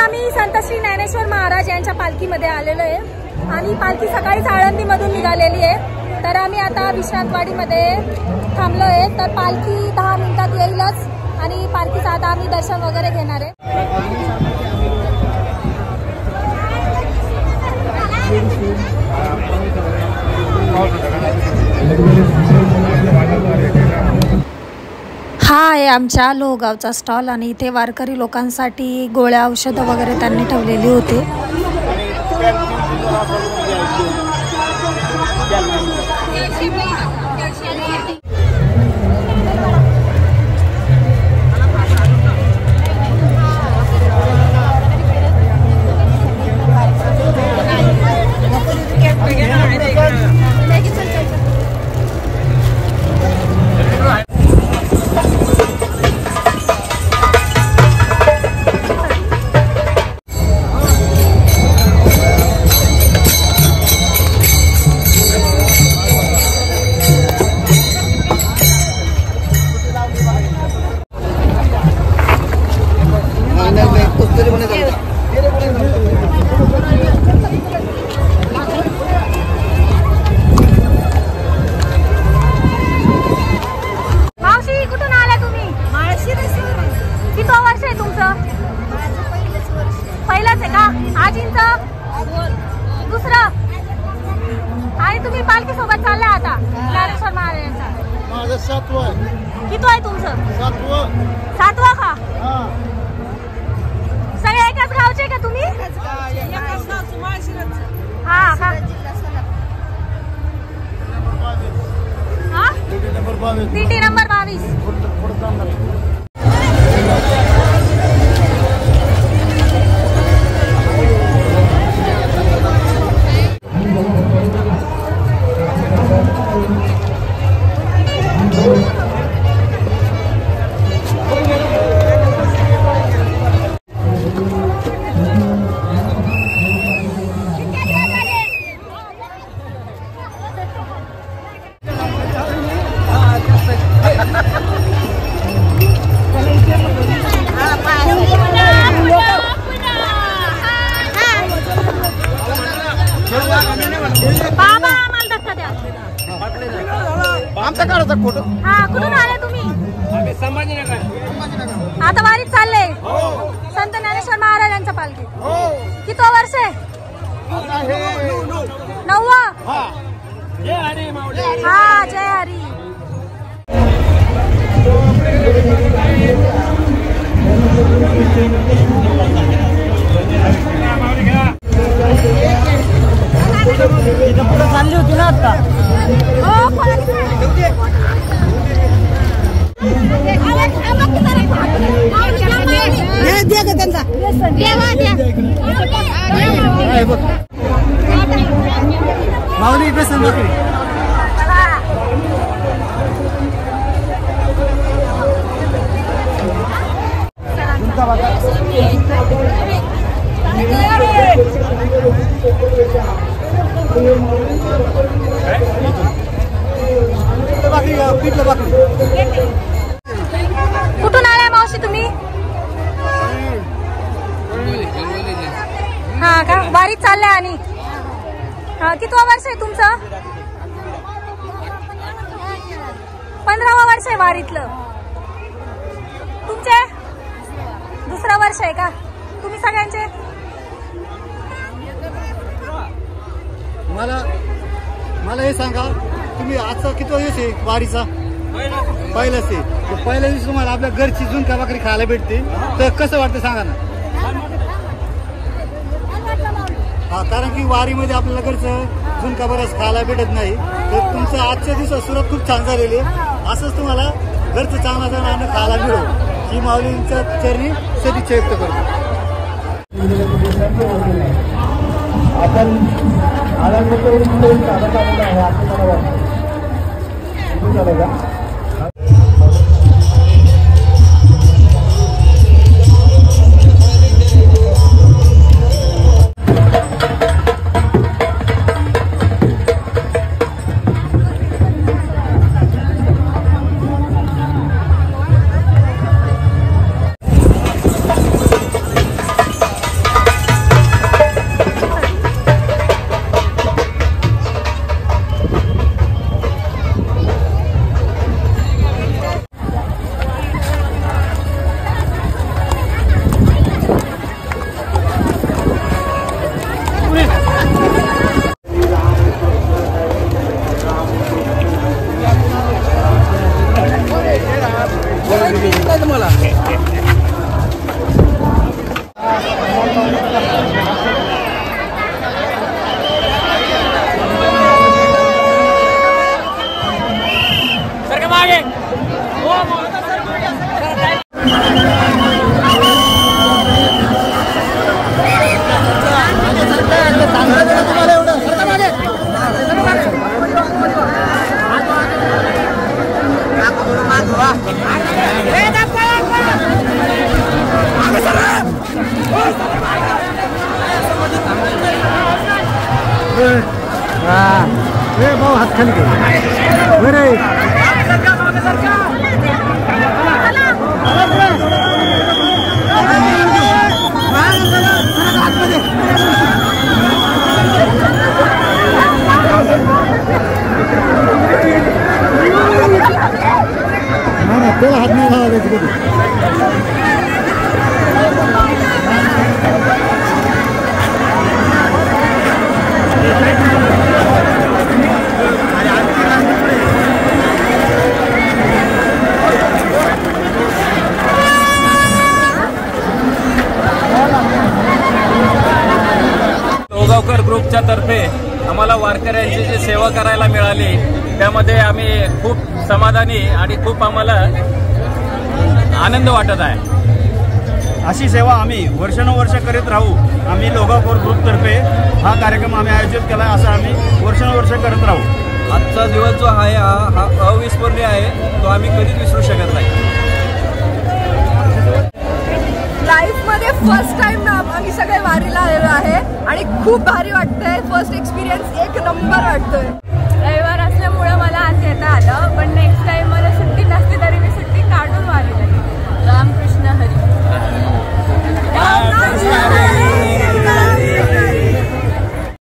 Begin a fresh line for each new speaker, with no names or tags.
आम्ही संत श्री ज्ञानेश्वर महाराज यांच्या पालखीमध्ये आलेलो आहे आणि पालखी सकाळीच आळंदीमधून निघालेली आहे। तर आम्ही आता विश्रांतवाडीमध्ये थांबलो आहे। तर पालखी 10 मिनिटात येईलच आणि पालखीचं आता आम्ही दर्शन वगैरे घेणार आहे। हा आहे आमच्या लोहगावचा स्टॉल आणि इथे वारकरी लोकांसाठी गोळ्या औषधं वगैरे त्यांनी ठेवलेली होती। सातवा का? सगळे एकाच गावचे का तुम्ही? हा का? TT number 22। हा कुठून आले तुम्ही? संभाजीनगर। आता वारीत चालले संत ज्ञानेश्वर महाराजांचा पालखी। किती वर्ष आहे? 9वा। हा जय हरी। चालली होती ना आता? माऊली बेसन बकरी कुठून आल्या मावशी तुम्ही? हा का? वारीत चालल्या आणि कितवा वर्ष आहे तुमचं? 15वा वर्ष आहे वारीतलं तुमचे? दुसरं वर्ष आहे का? तुम्ही सगळ्यांचे?
मला हे सांगा, तुम्ही आजचा किती दिवस आहे वारीचा? पहिलाच आहे। पहिल्या दिवशी तुम्हाला आपल्या घरची झुणका भाकरी खायला भेटते, तर कसं वाटतं सांगा ना? हा, कारण की वारीमध्ये आपल्याला घरचं झुणका बरंच खायला भेटत नाही, तर तुमचं आजच्या दिवसात सुरुवात खूप छान झालेली आहे। असंच तुम्हाला घरचं चांगलं अन्न खायला मिळो ही माऊलींच्या चरणी सदिच्छा व्यक्त करतो। आपण भाऊ हात खाली बरे त्याला हात नाही लावा त्याची कधी
लोगावकर ग्रुपच्या तर्फे आम्हाला वारकऱ्यांची जी सेवा करायला मिळाली त्यामध्ये आम्ही खूप समाधानी आणि खूप आम्हाला आनंद वाटत आहे।
अशी सेवा आम्ही वर्षानुवर्ष करीत राहू। आम्ही लोगावकर ग्रुपतर्फे हा कार्यक्रम आम्ही आयोजित केला आहे, असं आम्ही वर्षानुवर्ष करत राहू।
आजचा दिवस जो आहे हा अविस्मरणीय आहे, तो आम्ही कधीच विसरू शकत नाही।
लाईफमध्ये फर्स्ट टाइम आम्ही सगळे वारीला आलेलो आहे आणि खूप भारी वाटतंय। फर्स्ट एक्सपिरियन्स एक नंबर वाटतोय।
रविवार असल्यामुळे मला आज येता आलं, पण